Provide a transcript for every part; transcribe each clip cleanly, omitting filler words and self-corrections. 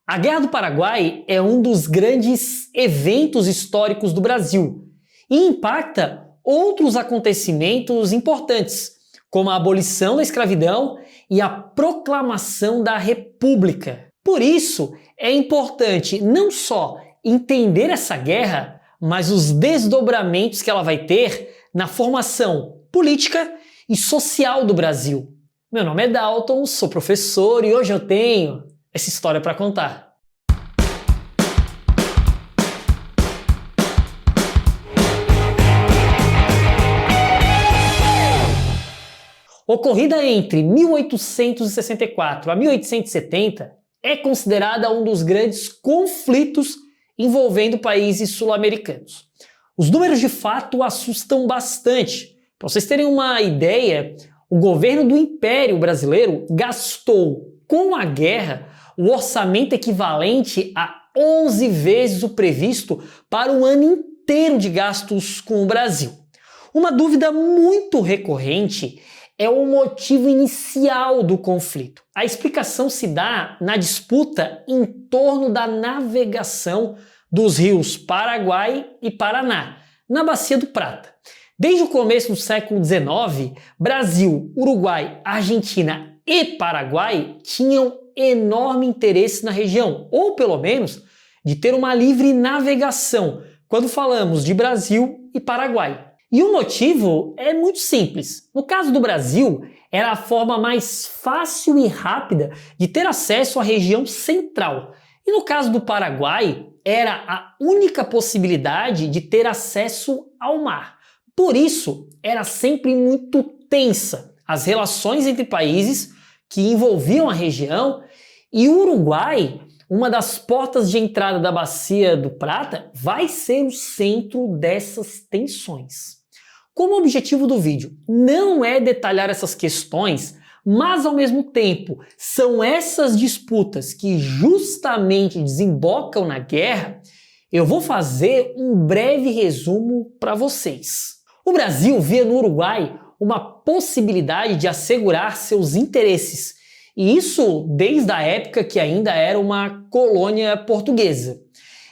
A Guerra do Paraguai é um dos grandes eventos históricos do Brasil e impacta outros acontecimentos importantes, como a abolição da escravidão e a proclamação da República. Por isso, é importante não só entender essa guerra, mas os desdobramentos que ela vai ter na formação política e social do Brasil. Meu nome é Dalton, sou professor e hoje eu tenho essa história para contar. Ocorrida entre 1864 a 1870, é considerada um dos grandes conflitos envolvendo países sul-americanos. Os números de fato assustam bastante. Para vocês terem uma ideia, o governo do Império Brasileiro gastou com a guerra o orçamento equivalente a 11 vezes o previsto para um ano inteiro de gastos com o Brasil. Uma dúvida muito recorrente é o motivo inicial do conflito. A explicação se dá na disputa em torno da navegação dos rios Paraguai e Paraná, na Bacia do Prata. Desde o começo do século XIX, Brasil, Uruguai, Argentina e Paraguai tinham enorme interesse na região, ou pelo menos de ter uma livre navegação, quando falamos de Brasil e Paraguai. E o motivo é muito simples. No caso do Brasil, era a forma mais fácil e rápida de ter acesso à região central. E no caso do Paraguai, era a única possibilidade de ter acesso ao mar. Por isso, era sempre muito tensa as relações entre países que envolviam a região, e o Uruguai, uma das portas de entrada da Bacia do Prata, vai ser o centro dessas tensões. Como o objetivo do vídeo não é detalhar essas questões, mas ao mesmo tempo são essas disputas que justamente desembocam na guerra, eu vou fazer um breve resumo para vocês. O Brasil via no Uruguai uma possibilidade de assegurar seus interesses, e isso desde a época que ainda era uma colônia portuguesa,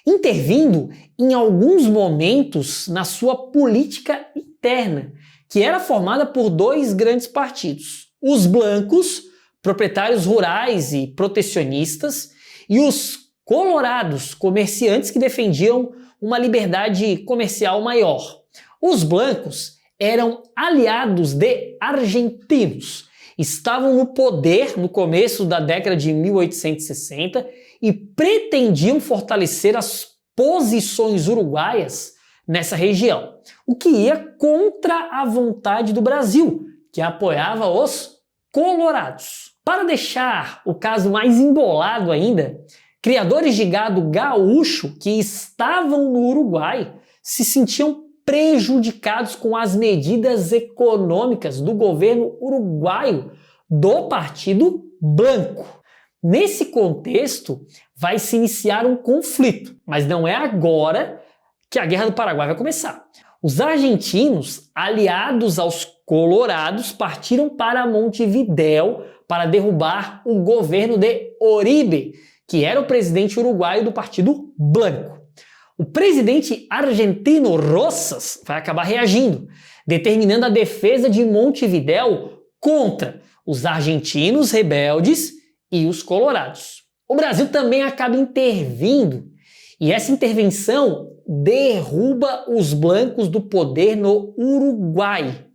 intervindo em alguns momentos na sua política interna, que era formada por dois grandes partidos: os blancos, proprietários rurais e protecionistas, e os colorados, comerciantes que defendiam uma liberdade comercial maior. Os blancos eram aliados de argentinos, estavam no poder no começo da década de 1860 e pretendiam fortalecer as posições uruguaias nessa região, o que ia contra a vontade do Brasil, que apoiava os colorados. Para deixar o caso mais embolado ainda, criadores de gado gaúcho que estavam no Uruguai se sentiam prejudicados com as medidas econômicas do governo uruguaio do Partido Branco. Nesse contexto, vai se iniciar um conflito, mas não é agora que a Guerra do Paraguai vai começar. Os argentinos, aliados aos colorados, partiram para Montevidéu para derrubar o governo de Oribe, que era o presidente uruguaio do Partido Branco. O presidente argentino Rosas vai acabar reagindo, determinando a defesa de Montevidéu contra os argentinos rebeldes e os colorados. O Brasil também acaba intervindo, e essa intervenção derruba os blancos do poder no Uruguai.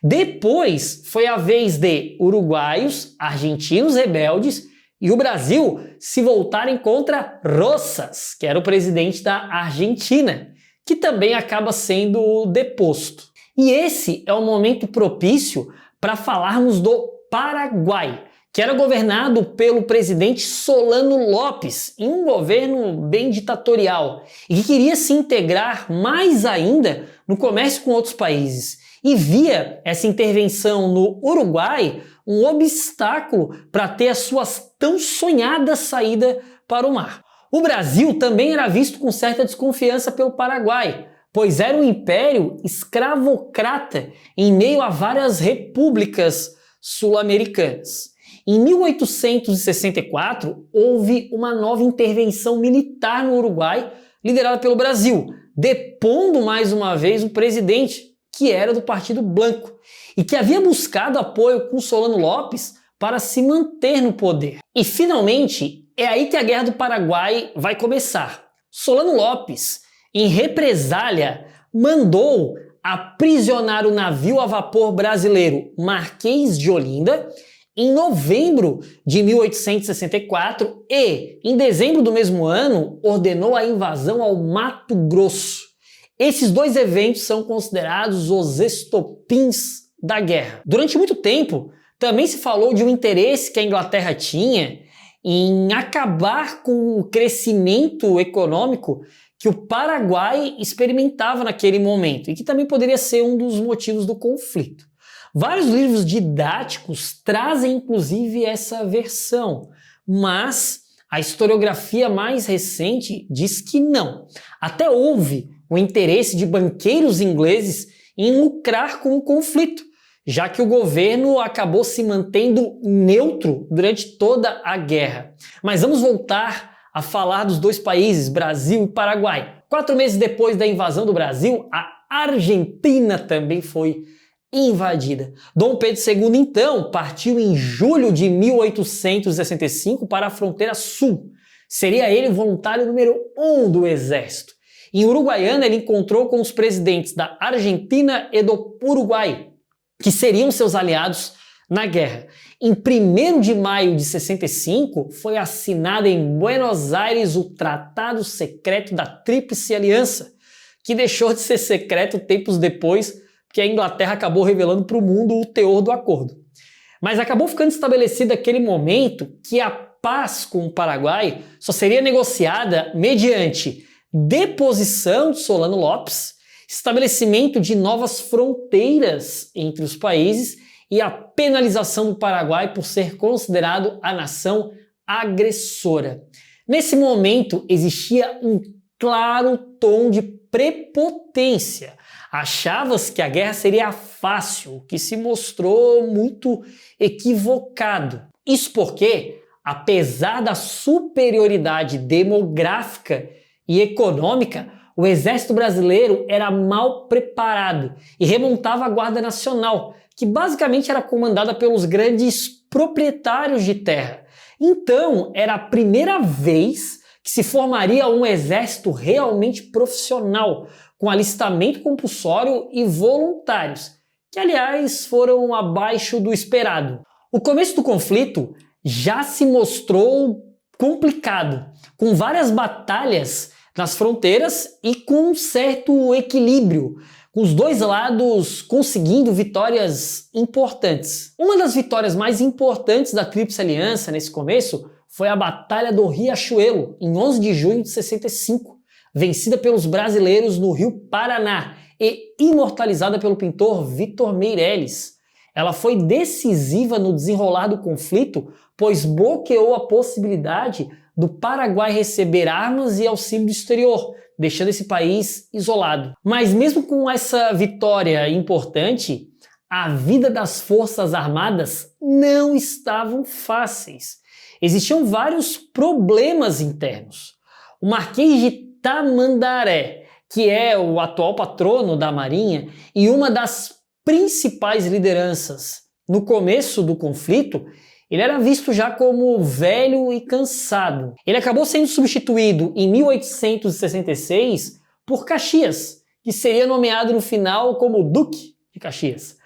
Depois foi a vez de uruguaios, argentinos rebeldes e o Brasil se voltarem contra Rosas, que era o presidente da Argentina, que também acaba sendo deposto. E esse é o momento propício para falarmos do Paraguai, que era governado pelo presidente Solano Lopes, em um governo bem ditatorial, e que queria se integrar mais ainda no comércio com outros países. E via essa intervenção no Uruguai um obstáculo para ter a sua tão sonhada saída para o mar. O Brasil também era visto com certa desconfiança pelo Paraguai, pois era um império escravocrata em meio a várias repúblicas sul-americanas. Em 1864, houve uma nova intervenção militar no Uruguai, liderada pelo Brasil, depondo mais uma vez o presidente, que era do Partido Blanco, e que havia buscado apoio com Solano Lopes para se manter no poder. E finalmente, é aí que a Guerra do Paraguai vai começar. Solano Lopes, em represália, mandou aprisionar o navio a vapor brasileiro Marquês de Olinda em novembro de 1864 e, em dezembro do mesmo ano, ordenou a invasão ao Mato Grosso. Esses dois eventos são considerados os estopins da guerra. Durante muito tempo, também se falou de um interesse que a Inglaterra tinha em acabar com o crescimento econômico que o Paraguai experimentava naquele momento e que também poderia ser um dos motivos do conflito. Vários livros didáticos trazem inclusive essa versão, mas a historiografia mais recente diz que não. Até houve o interesse de banqueiros ingleses em lucrar com o conflito, já que o governo acabou se mantendo neutro durante toda a guerra. Mas vamos voltar a falar dos dois países, Brasil e Paraguai. 4 meses depois da invasão do Brasil, a Argentina também foi invadida. Dom Pedro II, então, partiu em julho de 1865 para a fronteira sul. Seria ele o voluntário número 1 do exército. Em Uruguaiana, ele encontrou com os presidentes da Argentina e do Uruguai, que seriam seus aliados na guerra. Em 1º de maio de 65, foi assinado em Buenos Aires o Tratado Secreto da Tríplice Aliança, que deixou de ser secreto tempos depois, que a Inglaterra acabou revelando para o mundo o teor do acordo. Mas acabou ficando estabelecido naquele momento que a paz com o Paraguai só seria negociada mediante deposição de Solano Lopes, estabelecimento de novas fronteiras entre os países e a penalização do Paraguai por ser considerado a nação agressora. Nesse momento existia um claro tom de prepotência. Achavas que a guerra seria fácil, o que se mostrou muito equivocado. Isso porque, apesar da superioridade demográfica e econômica, o exército brasileiro era mal preparado e remontava a Guarda Nacional, que basicamente era comandada pelos grandes proprietários de terra. Então, era a primeira vez que se formaria um exército realmente profissional, com alistamento compulsório e voluntários, que aliás foram abaixo do esperado. O começo do conflito já se mostrou complicado, com várias batalhas nas fronteiras e com um certo equilíbrio, com os dois lados conseguindo vitórias importantes. Uma das vitórias mais importantes da Tríplice Aliança nesse começo foi a Batalha do Riachuelo, em 11 de junho de 65, vencida pelos brasileiros no Rio Paraná e imortalizada pelo pintor Vitor Meirelles. Ela foi decisiva no desenrolar do conflito, pois bloqueou a possibilidade do Paraguai receber armas e auxílio do exterior, deixando esse país isolado. Mas mesmo com essa vitória importante, a vida das Forças Armadas não estavam fáceis. Existiam vários problemas internos. O Marquês de Tamandaré, que é o atual patrono da Marinha e uma das principais lideranças no começo do conflito, ele era visto já como velho e cansado. Ele acabou sendo substituído em 1866 por Caxias, que seria nomeado no final como Duque de Caxias.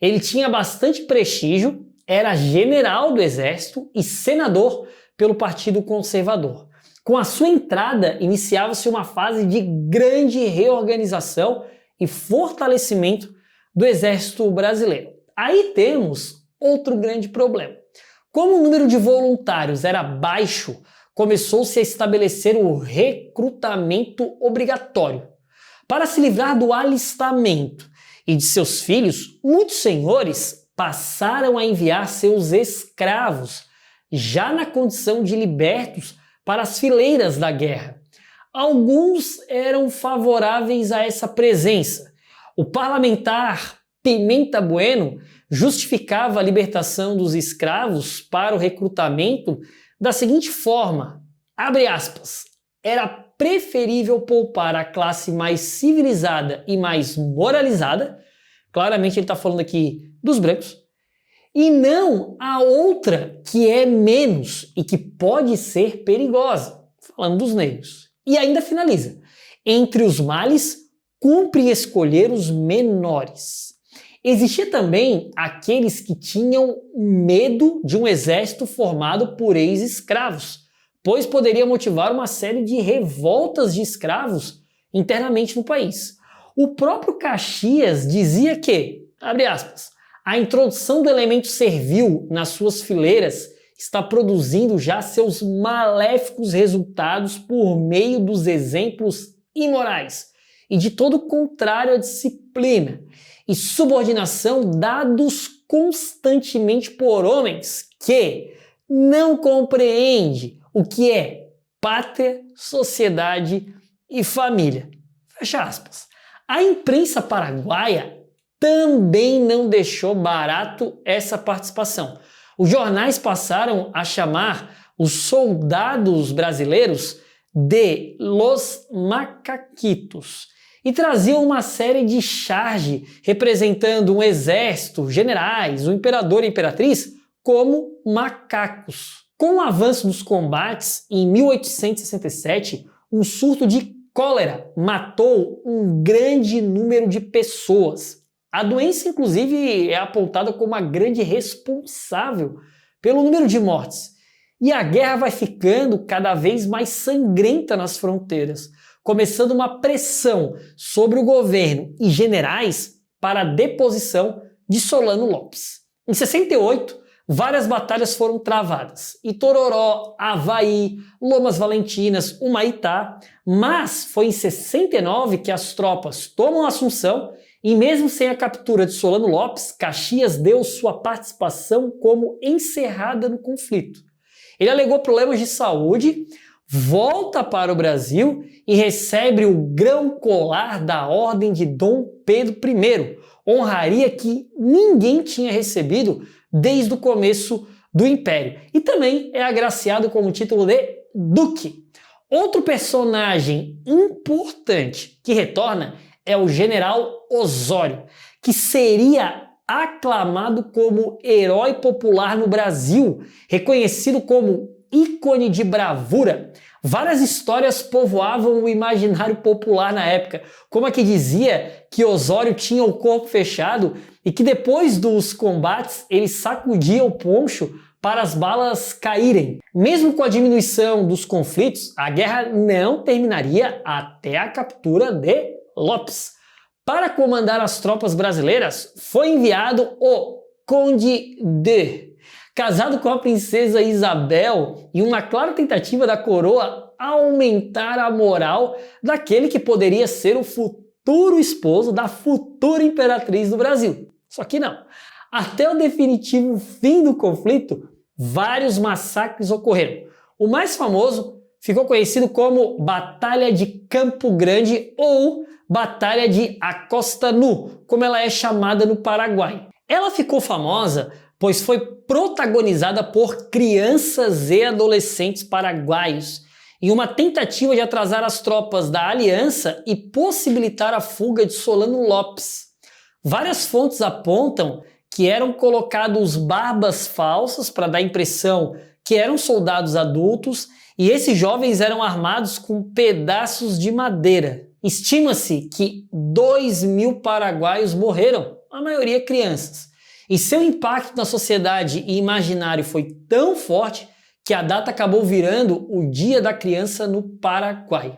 Ele tinha bastante prestígio, era general do exército e senador pelo Partido Conservador. Com a sua entrada, iniciava-se uma fase de grande reorganização e fortalecimento do exército brasileiro. Aí temos outro grande problema. Como o número de voluntários era baixo, começou-se a estabelecer o recrutamento obrigatório. Para se livrar do alistamento e de seus filhos, muitos senhores passaram a enviar seus escravos, já na condição de libertos, para as fileiras da guerra. Alguns eram favoráveis a essa presença. O parlamentar Pimenta Bueno justificava a libertação dos escravos para o recrutamento da seguinte forma, abre aspas, era preferível poupar a classe mais civilizada e mais moralizada, claramente ele está falando aqui dos brancos, e não a outra que é menos e que pode ser perigosa, falando dos negros. E ainda finaliza, entre os males, cumpre escolher os menores. Existia também aqueles que tinham medo de um exército formado por ex-escravos, pois poderia motivar uma série de revoltas de escravos internamente no país. O próprio Caxias dizia que, abre aspas, a introdução do elemento servil nas suas fileiras está produzindo já seus maléficos resultados por meio dos exemplos imorais e de todo contrário à disciplina e subordinação dados constantemente por homens que não compreendem o que é pátria, sociedade e família. Fecha aspas. A imprensa paraguaia também não deixou barato essa participação. Os jornais passaram a chamar os soldados brasileiros de los macaquitos e traziam uma série de charge representando um exército, generais, o imperador e a imperatriz como macacos. Com o avanço dos combates, em 1867, um surto de cólera matou um grande número de pessoas. A doença, inclusive, é apontada como a grande responsável pelo número de mortes. E a guerra vai ficando cada vez mais sangrenta nas fronteiras, começando uma pressão sobre o governo e generais para a deposição de Solano Lopes. Em 68, várias batalhas foram travadas, Itororó, Avaí, Lomas Valentinas, Humaitá, mas foi em 69 que as tropas tomam Assunção e mesmo sem a captura de Solano Lopes, Caxias deu sua participação como encerrada no conflito. Ele alegou problemas de saúde, volta para o Brasil e recebe o grão colar da Ordem de Dom Pedro I, honraria que ninguém tinha recebido desde o começo do Império. E também é agraciado com o título de Duque. Outro personagem importante que retorna é o General Osório, que seria aclamado como herói popular no Brasil, reconhecido como ícone de bravura. Várias histórias povoavam o imaginário popular na época, como a que dizia que Osório tinha o corpo fechado e que depois dos combates ele sacudia o poncho para as balas caírem. Mesmo com a diminuição dos conflitos, a guerra não terminaria até a captura de Lopes. Para comandar as tropas brasileiras, foi enviado o Conde de, casado com a princesa Isabel, em uma clara tentativa da coroa aumentar a moral daquele que poderia ser o futuro esposo da futura imperatriz do Brasil. Só que não. Até o definitivo fim do conflito, vários massacres ocorreram. O mais famoso ficou conhecido como Batalha de Campo Grande ou Batalha de Acosta Nu, como ela é chamada no Paraguai. Ela ficou famosa pois foi protagonizada por crianças e adolescentes paraguaios em uma tentativa de atrasar as tropas da Aliança e possibilitar a fuga de Solano Lopes. Várias fontes apontam que eram colocados barbas falsas para dar a impressão que eram soldados adultos e esses jovens eram armados com pedaços de madeira. Estima-se que 2.000 paraguaios morreram, a maioria crianças. E seu impacto na sociedade e imaginário foi tão forte que a data acabou virando o Dia da Criança no Paraguai.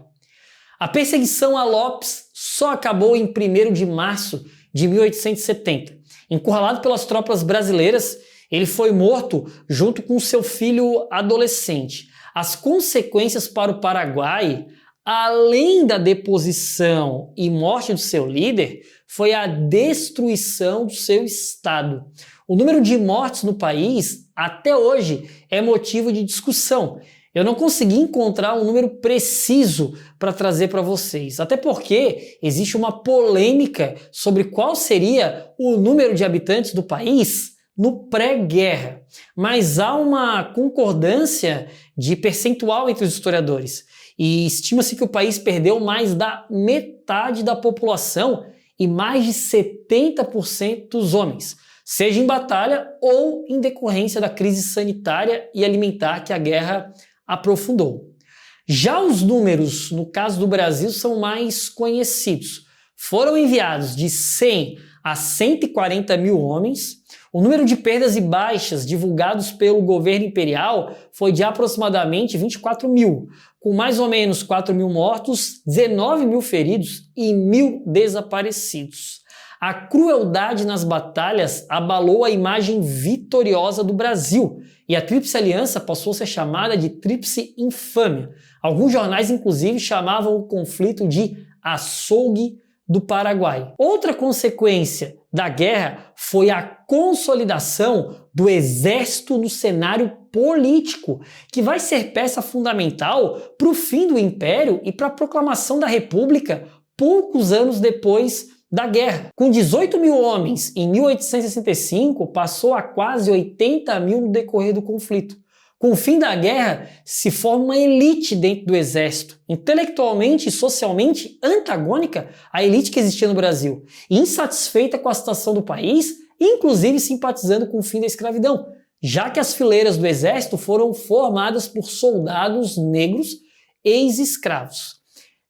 A perseguição a Lopes só acabou em 1º de março de 1870. Encurralado pelas tropas brasileiras, ele foi morto junto com seu filho adolescente. As consequências para o Paraguai, além da deposição e morte do seu líder, foi a destruição do seu estado. O número de mortes no país, até hoje, é motivo de discussão. eu não consegui encontrar um número preciso para trazer para vocês, até porque existe uma polêmica sobre qual seria o número de habitantes do país no pré-guerra, mas há uma concordância de percentual entre os historiadores e estima-se que o país perdeu mais da metade da população e mais de 70% dos homens, seja em batalha ou em decorrência da crise sanitária e alimentar que a guerra aprofundou. Já os números, no caso do Brasil, são mais conhecidos. Foram enviados de 100 a 140 mil homens. O número de perdas e baixas divulgados pelo governo imperial foi de aproximadamente 24 mil, com mais ou menos 4 mil mortos, 19 mil feridos e 1.000 desaparecidos. A crueldade nas batalhas abalou a imagem vitoriosa do Brasil e a Tríplice Aliança passou a ser chamada de Tríplice Infâmia. Alguns jornais, inclusive, chamavam o conflito de Açougue do Paraguai. Outra consequência da guerra foi a consolidação do exército no cenário político, que vai ser peça fundamental para o fim do Império e para a proclamação da República poucos anos depois da guerra. Com 18 mil homens em 1865, passou a quase 80 mil no decorrer do conflito. Com o fim da guerra, se forma uma elite dentro do exército, intelectualmente e socialmente antagônica à elite que existia no Brasil, e insatisfeita com a situação do país, inclusive simpatizando com o fim da escravidão, já que as fileiras do exército foram formadas por soldados negros ex-escravos.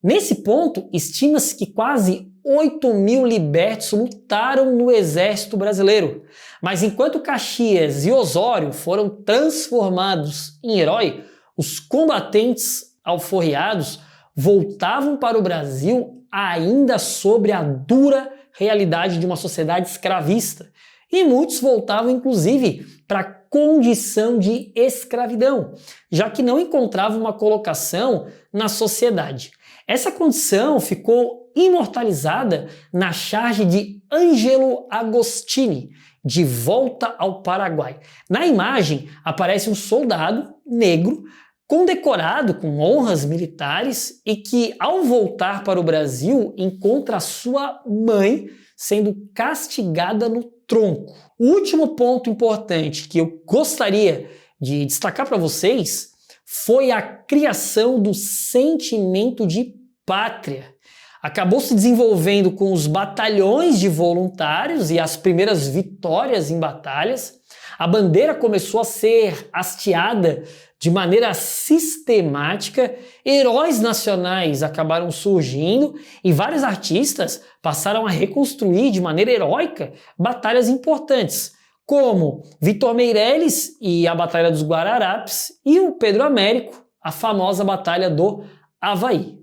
Nesse ponto, estima-se que quase 8 mil libertos lutaram no exército brasileiro. Mas enquanto Caxias e Osório foram transformados em herói, os combatentes alforriados voltavam para o Brasil ainda sobre a dura realidade de uma sociedade escravista. E muitos voltavam, inclusive, para a condição de escravidão, já que não encontravam uma colocação na sociedade. Essa condição ficou imortalizada na charge de Ângelo Agostini, De Volta ao Paraguai. Na imagem aparece um soldado negro condecorado com honras militares e que, ao voltar para o Brasil, encontra a sua mãe sendo castigada no tronco. O último ponto importante que eu gostaria de destacar para vocês foi a criação do sentimento de pátria. Acabou se desenvolvendo com os batalhões de voluntários e as primeiras vitórias em batalhas. A bandeira começou a ser hasteada de maneira sistemática, heróis nacionais acabaram surgindo e vários artistas passaram a reconstruir de maneira heróica batalhas importantes, como Vitor Meirelles e a Batalha dos Guararapes e o Pedro Américo, a famosa Batalha do Avaí.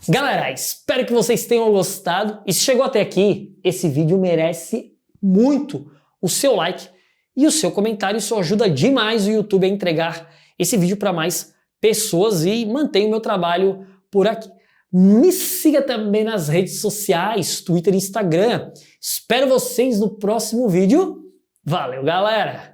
Galera, espero que vocês tenham gostado e se chegou até aqui, esse vídeo merece muito o seu like e o seu comentário. Isso ajuda demais o YouTube a entregar esse vídeo para mais pessoas e mantém o meu trabalho por aqui. Me siga também nas redes sociais, Twitter e Instagram. Espero vocês no próximo vídeo. Valeu, galera!